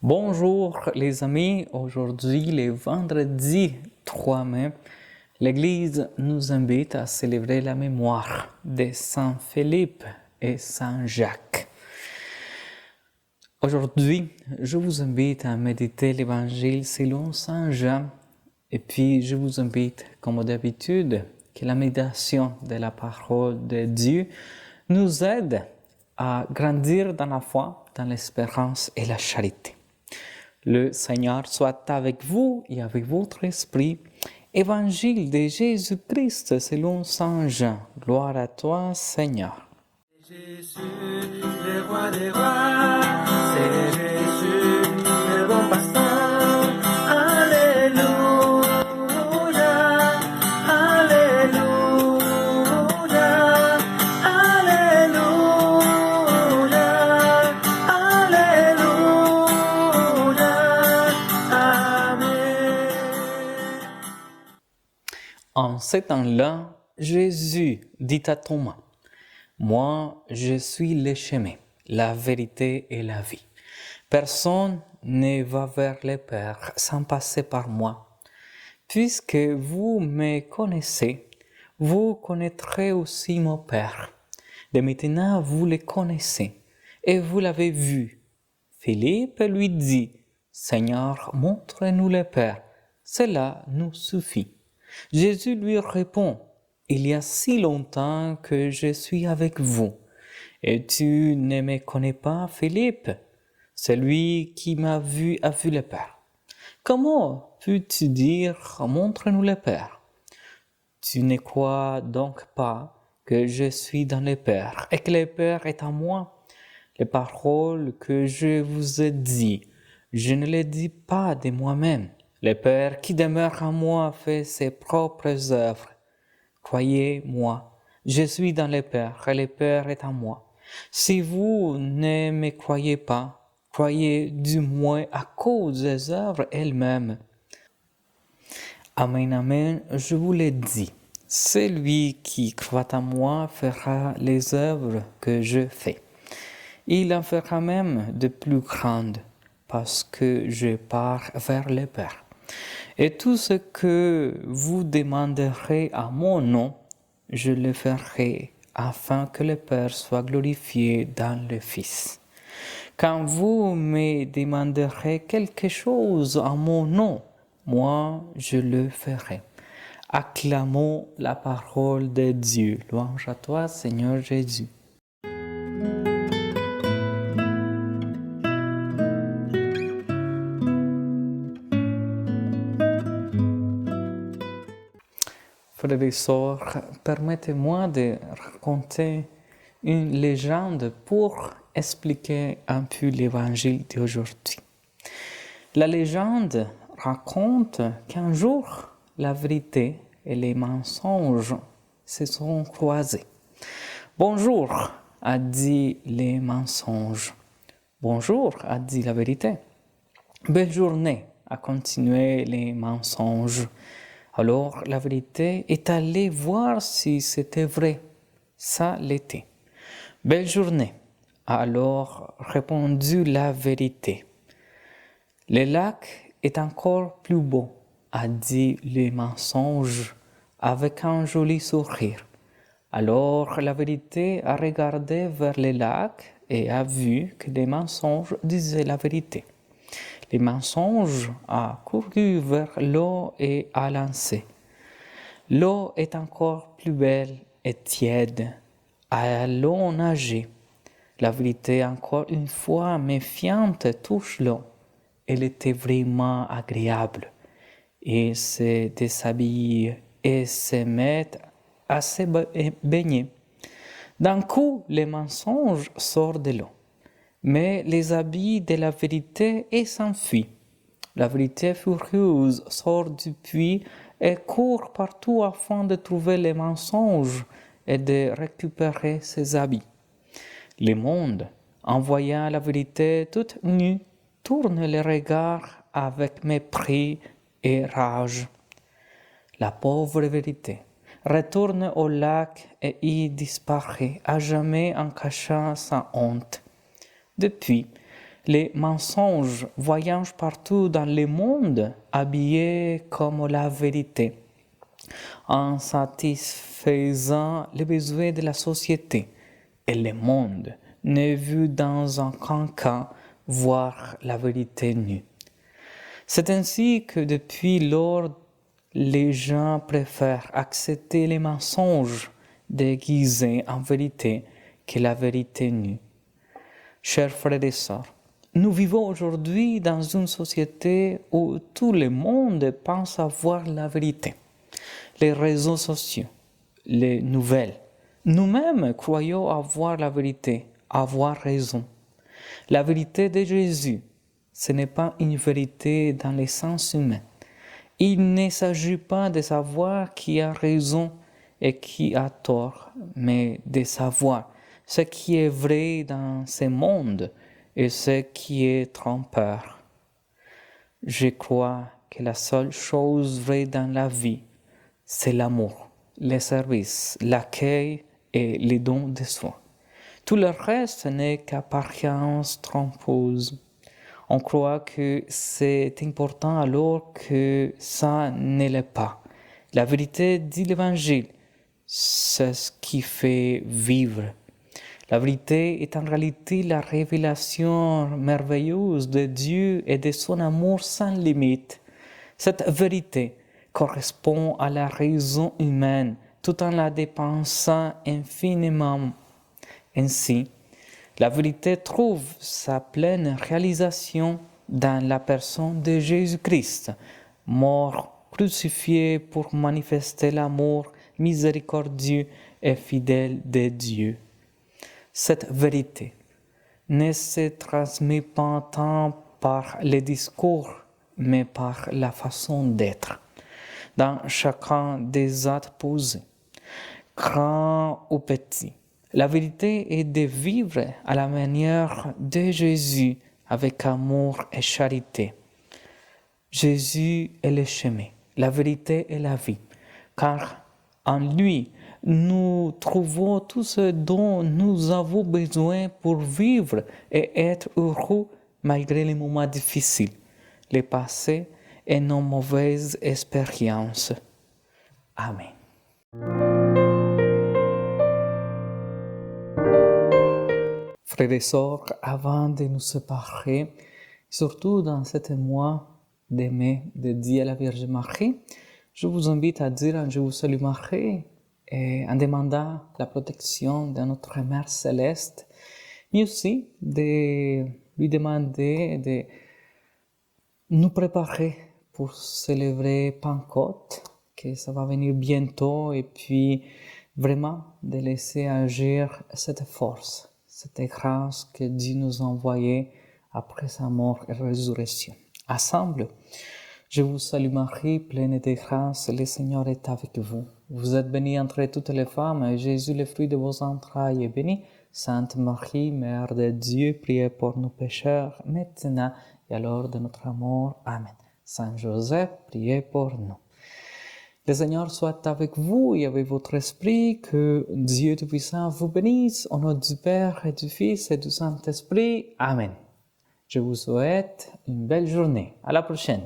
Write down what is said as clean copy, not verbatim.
Bonjour les amis, aujourd'hui le vendredi 3 mai, l'Église nous invite à célébrer la mémoire de Saint Philippe et Saint Jacques. Aujourd'hui, je vous invite à méditer l'Évangile selon Saint Jean et puis je vous invite, comme d'habitude, que la méditation de la parole de Dieu nous aide à grandir dans la foi, dans l'espérance et la charité. Le Seigneur soit avec vous et avec votre esprit. Évangile de Jésus-Christ selon Saint Jean. Gloire à toi, Seigneur. Jésus, le roi des rois, c'est Jésus, le bon pasteur. Alléluia, Alléluia, Alléluia, Alléluia, Amen. En ces temps-là, Jésus dit à Thomas, « Moi, je suis le chemin, la vérité et la vie. Personne ne va vers le Père sans passer par moi. Puisque vous me connaissez, vous connaîtrez aussi mon Père. De maintenant, vous le connaissez et vous l'avez vu. » Philippe lui dit, « Seigneur, montre-nous le Père, cela nous suffit. » Jésus lui répond, « Il y a si longtemps que je suis avec vous, et tu ne me connais pas, Philippe? Celui qui m'a vu a vu le Père. Comment peux-tu dire, montre-nous le Père? Tu ne crois donc pas que je suis dans le Père et que le Père est en moi? Les paroles que je vous ai dites, je ne les dis pas de moi-même. Le Père qui demeure en moi fait ses propres œuvres. Croyez-moi, je suis dans le Père et le Père est en moi. Si vous ne me croyez pas, croyez du moins à cause des œuvres elles-mêmes. Amen, amen, je vous l'ai dit. Celui qui croit en moi fera les œuvres que je fais. Il en fera même de plus grandes, parce que je pars vers le Père. Et tout ce que vous demanderez à mon nom, je le ferai, afin que le Père soit glorifié dans le Fils. Quand vous me demanderez quelque chose en mon nom, moi je le ferai. Acclamons la parole de Dieu. Louange à toi, Seigneur Jésus. Frères et sœurs, permettez-moi de raconter une légende pour expliquer un peu l'évangile d'aujourd'hui. La légende raconte qu'un jour, la vérité et les mensonges se sont croisés. Bonjour, a dit les mensonges. Bonjour, a dit la vérité. Belle journée, a continué les mensonges. Alors la vérité est allée voir si c'était vrai. Ça l'était. Belle journée, a alors répondu la vérité. Le lac est encore plus beau, a dit le mensonge avec un joli sourire. Alors la vérité a regardé vers le lac et a vu que les mensonges disaient la vérité. Le mensonge a couru vers l'eau et a lancé. L'eau est encore plus belle et tiède. Allons nager. La vérité, encore une fois méfiante, touche l'eau. Elle était vraiment agréable. Et se déshabille et se met à se baigner. D'un coup, le mensonge sort de l'eau. Mais les habits de la vérité s'enfuient. La vérité furieuse sort du puits et court partout afin de trouver les mensonges et de récupérer ses habits. Le monde, en voyant la vérité toute nue, tourne les regards avec mépris et rage. La pauvre vérité retourne au lac et y disparaît à jamais en cachant sa honte. Depuis, Les mensonges voyagent partout dans le monde, habillés comme la vérité, en satisfaisant les besoins de la société. Et le monde n'est vu dans aucun cas voir la vérité nue. C'est ainsi que depuis lors, les gens préfèrent accepter les mensonges déguisés en vérité que la vérité nue. Chers frères et sœurs, nous vivons aujourd'hui dans une société où tout le monde pense avoir la vérité. Les réseaux sociaux, les nouvelles. Nous-mêmes croyons avoir la vérité, avoir raison. La vérité de Jésus, ce n'est pas une vérité dans le sens humain. Il ne s'agit pas de savoir qui a raison et qui a tort, mais de savoir ce qui est vrai dans ce monde et ce qui est trompeur. Je crois que la seule chose vraie dans la vie, c'est l'amour, le service, l'accueil et les dons de soi. Tout le reste n'est qu'apparence trompeuse. On croit que c'est important alors que ça ne l'est pas. La vérité dit l'Évangile, c'est ce qui fait vivre. La vérité est en réalité la révélation merveilleuse de Dieu et de son amour sans limite. Cette vérité correspond à la raison humaine tout en la dépensant infiniment. Ainsi, la vérité trouve sa pleine réalisation dans la personne de Jésus-Christ, mort, crucifié pour manifester l'amour miséricordieux et fidèle de Dieu. Cette vérité ne se transmet pas tant par les discours, mais par la façon d'être, dans chacun des actes posés, grand ou petit. La vérité est de vivre à la manière de Jésus avec amour et charité. Jésus est le chemin, la vérité est la vie, car en lui, nous trouvons tout ce dont nous avons besoin pour vivre et être heureux malgré les moments difficiles, les passés et nos mauvaises expériences. Amen. Frères et sœurs, avant de nous séparer, surtout dans ce mois de mai dédié à la Vierge Marie, je vous invite à dire un Je vous salue Marie et en demandant la protection de notre Mère Céleste, mais aussi de lui demander de nous préparer pour célébrer Pentecôte, que ça va venir bientôt, et puis vraiment de laisser agir cette force, cette grâce que Dieu nous a envoyée après sa mort et résurrection. Ensemble, je vous salue Marie, pleine de grâce, le Seigneur est avec vous. Vous êtes bénie entre toutes les femmes, et Jésus, le fruit de vos entrailles, est béni. Sainte Marie, Mère de Dieu, priez pour nous pécheurs, maintenant et à l'heure de notre mort. Amen. Saint Joseph, priez pour nous. Le Seigneur soit avec vous et avec votre esprit, que Dieu Tout-Puissant vous bénisse, au nom du Père et du Fils et du Saint-Esprit. Amen. Je vous souhaite une belle journée. À la prochaine.